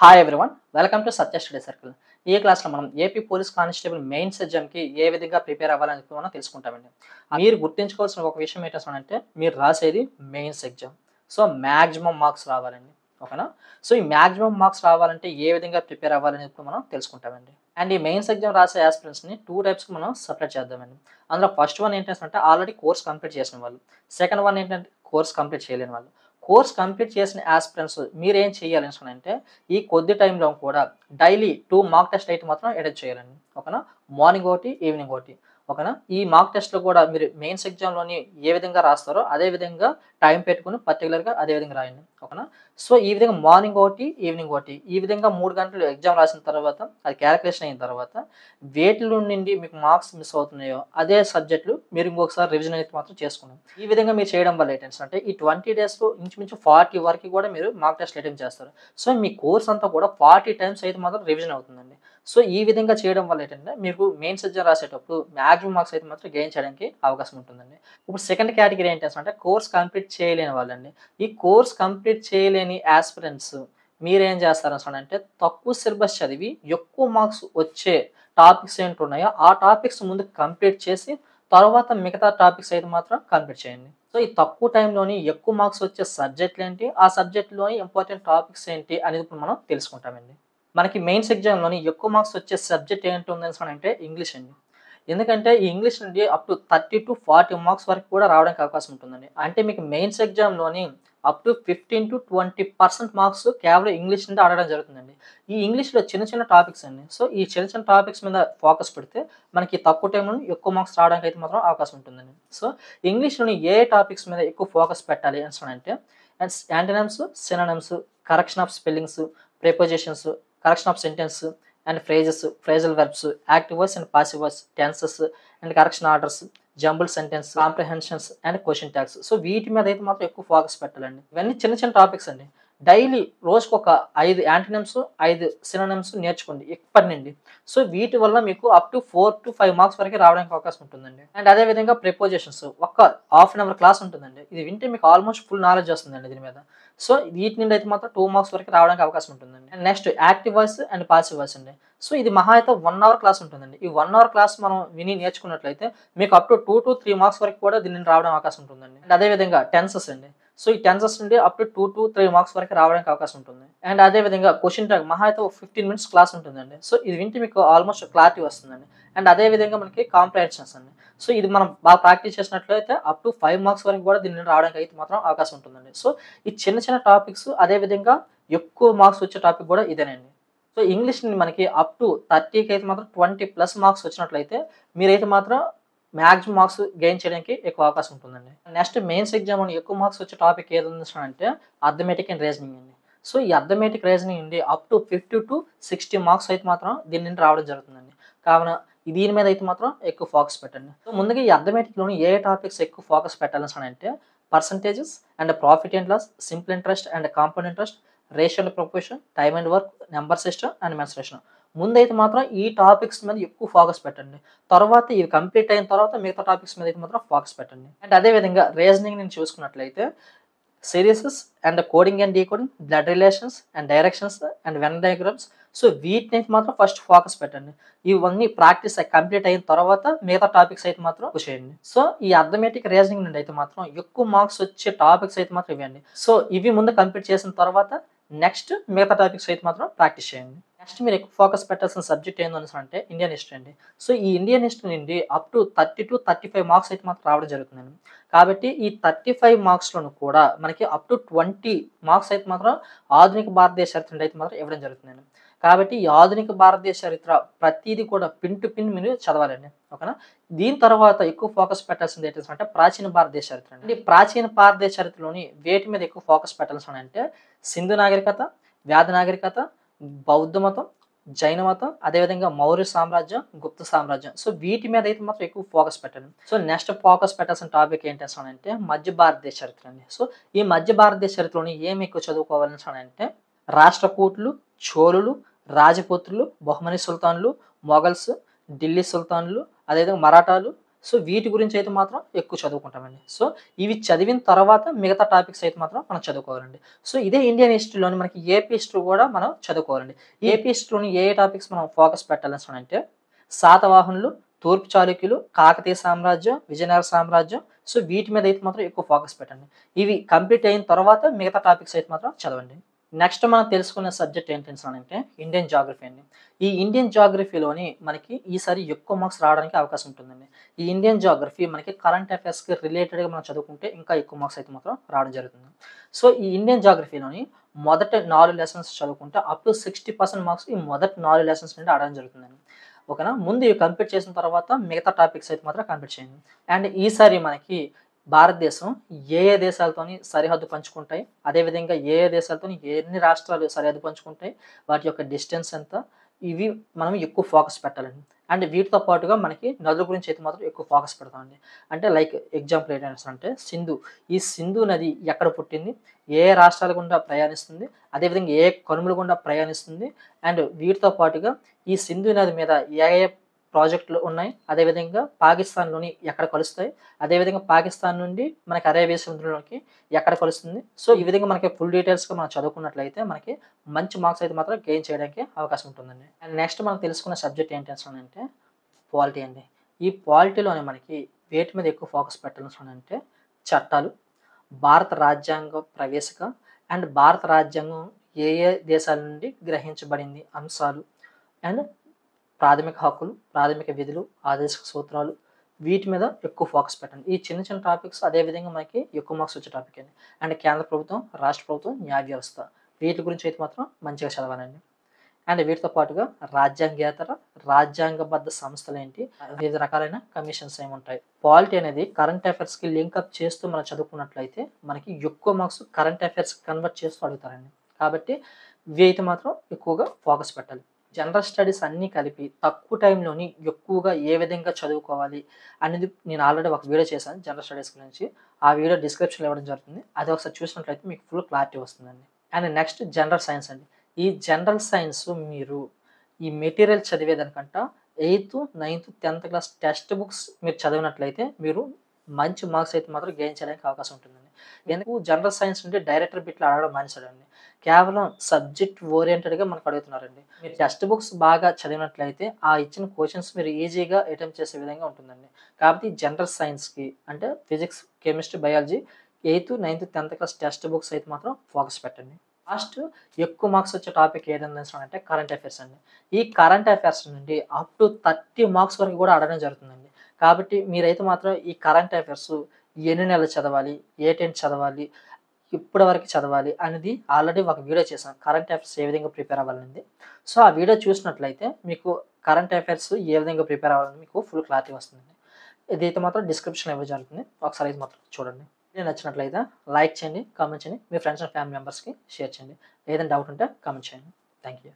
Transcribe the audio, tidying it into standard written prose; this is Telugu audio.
Hi everyone, welcome to Satya study circle. ఈ క్లాస్లో మనం ఏపీ పోలీస్ కానిస్టేబుల్ మెయిన్స్ ఎగ్జామ్కి ఏ విధంగా ప్రిపేర్ అవ్వాలని చెప్పి మనం తెలుసుకుంటామండి. మీరు గుర్తుంచుకోవాల్సిన ఒక విషయం ఏంటంటే మీరు రాసేది mains exam. So maximum marks రావాలండి, ఓకేనా? సో ఈ మ్యాక్సిమం మార్క్స్ రావాలంటే ఏ విధంగా ప్రిపేర్ అవ్వాలని చెప్పి మనం తెలుసుకుంటామండి. అండ్ ఈ మెయిన్స్ ఎగ్జామ్ రాసే ఆస్పిరెంట్స్ని టూ టైప్స్కి మనం సపరేట్ చేద్దామండి. అందులో ఫస్ట్ వన్ ఏంటంటే ఆల్రెడీ కోర్స్ కంప్లీట్ చేసిన వాళ్ళు. సెకండ్ వన్ ఏంటంటే కోర్స్ కంప్లీట్ చేయలేని వాళ్ళు. కోర్స్ కంప్లీట్ చేసిన ఆస్పిరెంట్స్ మీరేం చేయాలి అంటే ఈ కొద్ది టైంలో కూడా డైలీ 2 మాక్ టెస్ట్ అయితే మాత్రం అటెండ్ చేయాలండి, ఓకేనా? మార్నింగ్ ఒకటి, ఈవినింగ్ ఒకటి, ఓకేనా? ఈ మాక్ టెస్ట్‌లో కూడా మీరు మెయిన్స్ ఎగ్జామ్‌లోని ఏ విధంగా రాస్తారో అదే విధంగా టైం పెట్టుకొని పర్టిక్యులర్‌గా అదే విధంగా రాయండి, ఓకేనా? సో ఈ విధంగా మార్నింగ్ ఒకటి, ఈవినింగ్ ఒకటి, ఈ విధంగా 3 గంటలు ఎగ్జామ్ రాసిన తర్వాత అది క్యాలిక్యులేషన్ అయిన తర్వాత వేటిలో నుండి మీకు మార్క్స్ మిస్ అవుతున్నాయో అదే సబ్జెక్టులు మీరు ఇంకొకసారి రివిజన్ అయితే మాత్రం చేసుకున్నాం. ఈ విధంగా మీరు చేయడం వల్ల ఏంటంటే ఈ 20 డేస్‌లో ఇంచుమించు 40 వరకు కూడా మీరు మాక్ టెస్ట్‌లు అటెంప్ట్ చేస్తారు. సో మీ కోర్స్ అంతా కూడా 40 టైమ్స్ అయితే మాత్రం రివిజన్ అవుతుందండి. సో ఈ విధంగా చేయడం వల్ల ఏంటంటే మీకు మెయిన్స్ ఎగ్జామ్ రాసేటప్పుడు మాక్సిమం మార్క్స్ అయితే మాత్రం గెయిన్ చేయడానికి అవకాశం ఉంటుందండి. ఇప్పుడు సెకండ్ కేటగిరీ ఏంటంటే కోర్స్ కంప్లీట్ చేయలేని వాళ్ళండి. ఈ కోర్స్ కంప్లీట్ చేయలేని యాస్పిరెంట్స్ మీరేం చేస్తారనంటే తక్కువ సిలబస్ చదివి ఎక్కువ మార్క్స్ వచ్చే టాపిక్స్ ఏంటున్నాయో ఆ టాపిక్స్ ముందు కంప్లీట్ చేసి తర్వాత మిగతా టాపిక్స్ అయితే మాత్రం కంప్లీట్ చేయండి. సో ఈ తక్కువ టైంలోని ఎక్కువ మార్క్స్ వచ్చే సబ్జెక్టులు ఏంటి, ఆ సబ్జెక్ట్‌లోని ఇంపార్టెంట్ టాపిక్స్ ఏంటి అనేది ఇప్పుడు మనం తెలుసుకుంటామండి. మనకి మెయిన్స్ ఎగ్జామ్‌లోని ఎక్కువ మార్క్స్ వచ్చే సబ్జెక్ట్ ఏంటుందనేసనంటే ఇంగ్లీష్ అండి. ఎందుకంటే ఈ ఇంగ్లీష్ నుండి అప్ టు 30-40 మార్క్స్ వరకు కూడా రావడానికి అవకాశం ఉంటుందండి. అంటే మీకు మెయిన్స్ ఎగ్జామ్‌లోని అప్ టు 15-20% మార్క్స్ కేవలం ఇంగ్లీష్ నుండి అడగడం జరుగుతుందండి. ఈ ఇంగ్లీష్‌లో చిన్న చిన్న టాపిక్స్ అండి. సో ఈ చిన్న చిన్న టాపిక్స్ మీద ఫోకస్ పెడితే మనకి తక్కువ టైంలోనే ఎక్కువ మార్క్స్ రావడానికి అయితే మాత్రం అవకాశం ఉంటుందండి. సో ఇంగ్లీష్‌లోని ఏ టాపిక్స్ మీద ఎక్కువ ఫోకస్ పెట్టాలి అనేసనంటే antonyms, synonyms, correction of spellings, prepositions, correction of sentence and phrases, phrasal verbs, active voice and passive voice, tenses and correction orders, jumble sentence, comprehensions and question tags. So వీటి మీద అయితే మాత్రం ఎక్కువ ఫోకస్ పెట్టాలండి. ఇవన్నీ చిన్న చిన్న టాపిక్స్ అండి. డైలీ రోజుకొక 5 యాంటోనిమ్స్, 5 సినోనిమ్స్ నేర్చుకోండి ఇప్పటి నుండి. సో వీటి వల్ల మీకు అప్ టు 4-5 మార్క్స్ వరకే రావడానికి అవకాశం ఉంటుందండి. అండ్ అదే విధంగా ప్రిపోజిషన్స్ ఒక్క హాఫ్ అన్ అవర్ క్లాస్ ఉంటుందండి. ఇది వింటే మీకు ఆల్మోస్ట్ ఫుల్ నాలెడ్జ్ వస్తుందండి దీని మీద. సో వీటి నుండి అయితే మాత్రం 2 మార్క్స్ వరకు రావడానికి అవకాశం ఉంటుందండి. And next active voice and passive voice అండి. సో ఇది మహా అయితే 1 అవర్ క్లాస్ ఉంటుందండి. ఈ 1 అవర్ క్లాస్ మనం విని నేర్చుకున్నట్లయితే మీకు అప్ టు 2-3 మార్క్స్ వరకు కూడా దీని నుండి రావడానికి అవకాశం ఉంటుందండి. అండ్ అదే విధంగా టెన్సెస్ అండి. సో ఈ టెన్సెస్ నుండి అప్ టు 2-3 మార్క్స్ వరకు రావడానికి అవకాశం ఉంటుంది. అండ్ అదే విధంగా క్వెషన్ ట్యాగ్ మహా అయితే 15 మినిట్స్ క్లాస్ ఉంటుందండి. సో ఇది వింటే మీకు ఆల్మోస్ట్ క్లారిటీ వస్తుందండి. అండ్ అదే విధంగా మనకి కాంప్రహెన్షన్స్ అండి. సో ఇది మనం బాగా ప్రాక్టీస్ చేసినట్లయితే అప్ టు 5 మార్క్స్ వరకు కూడా దీని నుండి రావడానికి అయితే మాత్రం అవకాశం ఉంటుందండి. సో ఈ చిన్న చిన్న టాపిక్స్ అదే విధంగా ఎక్కువ మార్క్స్ వచ్చే టాపిక్ కూడా ఇదేనండి. సో ఇంగ్లీష్‌ని మనకి అప్ టు 30కి అయితే మాత్రం 20+ మార్క్స్ వచ్చినట్లయితే మీరైతే మాత్రం మాక్సిమం మార్క్స్ గెయిన్ చేయడానికి ఎక్కువ అవకాశం ఉంటుందండి. నెక్స్ట్ మెయిన్స్ ఎగ్జామ్‌లోని ఎక్కువ మార్క్స్ వచ్చే టాపిక్ ఏదుందనంటే అర్థమెటిక్ అండ్ రీజనింగ్ అండి. సో ఈ అర్థమెటిక్ రీజనింగ్ నుండి అప్ టు 50-60 మార్క్స్ అయితే మాత్రం దీని నుండి రావడం జరుగుతుందండి. కావున దీని మీద అయితే మాత్రం ఎక్కువ ఫోకస్ పెట్టండి. సో ముందుగా ఈ అర్థమెటిక్‌లోని ఏ టాపిక్స్ ఎక్కువ ఫోకస్ పెట్టాలనేసనంటే percentages and profit and loss, simple interest and compound interest, ratio and proportion, time and work, number system and mensuration. ముందైతే మాత్రం ఈ టాపిక్స్ మీద ఎక్కువ ఫోకస్ పెట్టండి. తర్వాత ఇవి కంప్లీట్ అయిన తర్వాత మిగతా టాపిక్స్ మీద అయితే మాత్రం ఫోకస్ పెట్టండి. అండ్ అదే విధంగా రీజనింగ్ నేను చూసుకున్నట్లయితే serieses and coding and decoding, blood relations and directions and Venn diagrams. So వీటినైతే మాత్రం ఫస్ట్ ఫోకస్ పెట్టండి. ఇవన్నీ ప్రాక్టీస్ కంప్లీట్ అయిన తర్వాత మిగతా టాపిక్స్ అయితే మాత్రం చేయండి. సో ఈ అర్థమెటిక్ రీజనింగ్ నుండి అయితే మాత్రం ఎక్కువ మార్క్స్ వచ్చే టాపిక్స్ అయితే మాత్రం ఇవ్వండి. సో ఇవి ముందు కంప్లీట్ చేసిన తర్వాత నెక్స్ట్ మిగతా టాపిక్స్ అయితే మాత్రం ప్రాక్టీస్ చేయండి. నెక్స్ట్ మీరు ఎక్కువ ఫోకస్ పెట్టాల్సిన సబ్జెక్ట్ ఏందనేసనంటే ఇండియన్ హిస్టరీ అండి. సో ఈ ఇండియన్ హిస్టరీ నుండి అప్ టు 30-35 మార్క్స్ అయితే మాత్రం రావడం జరుగుతుందండి. కాబట్టి ఈ 35 మార్క్స్‌లోను కూడా మనకి అప్ టు 20 మార్క్స్ అయితే మాత్రం ఆధునిక భారతదేశ చరిత్ర నుండి అయితే మాత్రం ఇవ్వడం జరుగుతుందండి. కాబట్టి ఈ ఆధునిక భారతదేశ చరిత్ర ప్రతీది కూడా పిన్ టు పిన్ మీరు చదవాలండి, ఓకేనా? దీని తర్వాత ఎక్కువ ఫోకస్ పెట్టాల్సింది ఏంటంటే ప్రాచీన భారతదేశ చరిత్ర అండి. ఈ ప్రాచీన భారతదేశ చరిత్రలోని వేటి మీద ఎక్కువ ఫోకస్ పెట్టాల్సనంటే సింధు నాగరికత, వ్యాధ నాగరికత, బౌద్ధ మతం, జైన మతం, అదేవిధంగా మౌర్య సామ్రాజ్యం, గుప్త సామ్రాజ్యం. సో వీటి మీద అయితే మాత్రం ఎక్కువ ఫోకస్ పెట్టండి. సో నెక్స్ట్ ఫోకస్ పెట్టాల్సిన టాపిక్ ఏంటంటే మధ్య భారతదేశ చరిత్ర అండి. సో ఈ మధ్య భారతదేశ చరిత్రలోని ఏమి ఎక్కువ చదువుకోవాలనంటే రాష్ట్రకూటులు, చోళులు, రాజపుత్రులు, బహుమని సుల్తాన్లు, మొఘల్స్, ఢిల్లీ సుల్తాన్లు, అదేవిధంగా మరాఠాలు, సో వీటి గురించి అయితే మాత్రం ఎక్కువ చదువుకుంటామండి. సో ఇవి చదివిన తర్వాత మిగతా టాపిక్స్ అయితే మాత్రం మనం చదువుకోవాలండి. సో ఇదే ఇండియన్ హిస్టరీలోని మనకి ఏపీ హిస్టరీ కూడా మనం చదువుకోవాలండి. ఏపీ హిస్టరీలోని ఏ టాపిక్స్ మనం ఫోకస్ పెట్టాలనేసనంటే శాతవాహనులు, తూర్పు చాళుక్యులు, కాకతీయ సామ్రాజ్యం, విజయనగర సామ్రాజ్యం. సో వీటి మీద అయితే మాత్రం ఎక్కువ ఫోకస్ పెట్టండి. ఇవి కంప్లీట్ అయిన తర్వాత మిగతా టాపిక్స్ అయితే మాత్రం చదవండి. నెక్స్ట్ మనం తెలుసుకునే సబ్జెక్ట్ ఏంటంటే ఇండియన్ జాగ్రఫీ అండి. ఈ ఇండియన్ జాగ్రఫీలోని మనకి ఈసారి ఎక్కువ మార్క్స్ రావడానికి అవకాశం ఉంటుందండి. ఈ ఇండియన్ జాగ్రఫీ మనకి కరెంట్ అఫైర్స్‌కి రిలేటెడ్‌గా మనం చదువుకుంటే ఇంకా ఎక్కువ మార్క్స్ అయితే మాత్రం రావడం జరుగుతుంది. సో ఈ ఇండియన్ జాగ్రఫీలోని మొదటి 4 లెసన్స్ చదువుకుంటే అప్ టు 60% మార్క్స్ ఈ మొదటి 4 లెసన్స్ నుండి అడగడం జరుగుతుందండి. ఓకేనా? ముందు ఇవి కంప్లీట్ చేసిన తర్వాత మిగతా టాపిక్స్ అయితే మాత్రం కంప్లీట్ చేయండి. అండ్ ఈసారి మనకి భారతదేశం ఏ దేశాలతోని సరిహద్దు పంచుకుంటాయి, అదేవిధంగా ఏ దేశాలతోని ఎన్ని రాష్ట్రాలు సరిహద్దు పంచుకుంటాయి, వాటి యొక్క డిస్టెన్స్ ఎంత, ఇవి మనం ఎక్కువ ఫోకస్ పెట్టాలండి. అండ్ వీటితో పాటుగా మనకి నదుల గురించి అయితే మాత్రం ఎక్కువ ఫోకస్ పెడతామండి. అంటే లైక్ ఎగ్జాంపుల్ ఏంటంటే సింధు. ఈ సింధు నది ఎక్కడ పుట్టింది? ఏ రాష్ట్రాల గుండా ప్రయాణిస్తుంది? అదేవిధంగా ఏ కనుమల గుండా ప్రయాణిస్తుంది? అండ్ వీటితో పాటుగా ఈ సింధు నది మీద ఏ ఏ ప్రాజెక్టులు ఉన్నాయి? అదేవిధంగా పాకిస్తాన్‌లోని ఎక్కడ కలుస్తాయి? అదేవిధంగా పాకిస్తాన్ నుండి మనకి అరేబియా సముద్రంలోకి ఎక్కడ కలుస్తుంది? సో, ఈ విధంగా మనకి ఫుల్ డీటెయిల్స్‌గా మనం చదువుకున్నట్లయితే మనకి మంచి మార్క్స్ అయితే మాత్రం గెయిన్ చేయడానికి అవకాశం ఉంటుందండి. అండ్ నెక్స్ట్ మనం తెలుసుకున్న సబ్జెక్ట్ ఏంటనేసనంటే పాలిటీ అండి. ఈ పాలిటీలోనే మనకి వేటి మీద ఎక్కువ ఫోకస్ పెట్టాలనేసనంటే చట్టాలు, భారత రాజ్యాంగ ప్రవేశిక అండ్ భారత రాజ్యాంగం ఏ ఏ దేశాల నుండి గ్రహించబడింది అంశాలు అండ్ ప్రాథమిక హక్కులు, ప్రాథమిక విధులు, ఆదేశిక సూత్రాలు వీటి మీద ఎక్కువ ఫోకస్ పెట్టండి. ఈ చిన్న చిన్న టాపిక్స్ అదే విధంగా మనకి ఎక్కువ మార్క్స్ వచ్చే టాపిక్ అండి. అండ్ కేంద్ర ప్రభుత్వం, రాష్ట్ర ప్రభుత్వం, న్యాయ వ్యవస్థ వీటి గురించి అయితే మాత్రం మంచిగా చదవాలండి. అండ్ వీటితో పాటుగా రాజ్యాంగేతర, రాజ్యాంగబద్ధ సంస్థలేంటి, వివిధ రకాలైన కమిషన్స్ ఏముంటాయి. పాలిటీ అనేది కరెంట్ అఫైర్స్‌కి లింక్ అప్ చేస్తూ మనం చదువుకున్నట్లయితే మనకి ఎక్కువ మార్క్స్ కరెంట్ అఫైర్స్‌కి కన్వర్ట్ చేస్తూ అడుగుతారండి. కాబట్టి ఇవి అయితే మాత్రం ఎక్కువగా ఫోకస్ పెట్టాలి. జనరల్ స్టడీస్ అన్నీ కలిపి తక్కువ టైంలోని ఎక్కువగా ఏ విధంగా చదువుకోవాలి అనేది నేను ఆల్రెడీ ఒక వీడియో చేశాను జనరల్ స్టడీస్ గురించి. ఆ వీడియో డిస్క్రిప్షన్‌లో ఇవ్వడం జరుగుతుంది. అది ఒకసారి చూసినట్లయితే మీకు ఫుల్ క్లారిటీ వస్తుందండి. అండ్ నెక్స్ట్ జనరల్ సైన్స్ అండి. ఈ జనరల్ సైన్స్ మీరు ఈ మెటీరియల్ చదివేదానికంట 8థ్, 9థ్, 10థ్ క్లాస్ టెక్స్ట్ బుక్స్ మీరు చదివినట్లయితే మీరు మంచి మార్క్స్ అయితే మాత్రం గెయిన్ చేయడానికి అవకాశం ఉంటుందండి. ఎందుకు జనరల్ సైన్స్ నుండి డైరెక్టర్ బిట్లు అడగడం మానేసాడండి. కేవలం సబ్జెక్ట్ ఓరియెంటెడ్‌గా మనకు అడుగుతున్నారండి. మీరు టెక్స్ట్ బుక్స్ బాగా చదివినట్లయితే ఆ ఇచ్చిన క్వెషన్స్ మీరు ఈజీగా అటెంప్ట్ చేసే విధంగా ఉంటుందండి. కాబట్టి జనరల్ సైన్స్‌కి అంటే physics, chemistry, biology eighth, ninth, 10థ్ క్లాస్ టెక్స్ట్ బుక్స్ అయితే మాత్రం ఫోకస్ పెట్టండి. లాస్ట్ ఎక్కువ మార్క్స్ వచ్చే టాపిక్ ఏదనేసనంటే కరెంట్ అఫైర్స్ అండి. ఈ కరెంట్ అఫైర్స్ నుండి అప్ టు 30 మార్క్స్ వరకు కూడా అడగడం జరుగుతుందండి. కాబట్టి మీరైతే మాత్రం ఈ కరెంట్ అఫైర్స్ ఎన్ని నెలలు చదవాలి? ఏ టైమ్ చదవాలి? ఇప్పటి వరకు చదవాలి అనేది ఆల్రెడీ ఒక వీడియో చేశాను. కరెంట్ అఫైర్స్ ఏ విధంగా ప్రిపేర్ అవ్వాలనేది. సో, ఆ వీడియో చూసినట్లయితే మీకు కరెంట్ అఫైర్స్ ఏ విధంగా ప్రిపేర్ అవ్వాలని మీకు ఫుల్ క్లారిటీ వస్తుందండి. ఇదైతే మాత్రం డిస్క్రిప్షన్‌లో ఇవ్వడం జరుగుతుంది. ఒకసారి ఇది మాత్రం చూడండి. వీడియో నచ్చినట్లయితే లైక్ చేయండి, కామెంట్ చేయండి. మీ ఫ్రెండ్స్ అండ్ ఫ్యామిలీ మెంబర్స్‌కి షేర్ చేయండి. ఏదైనా డౌట్ ఉంటే కామెంట్ చేయండి. Thank you.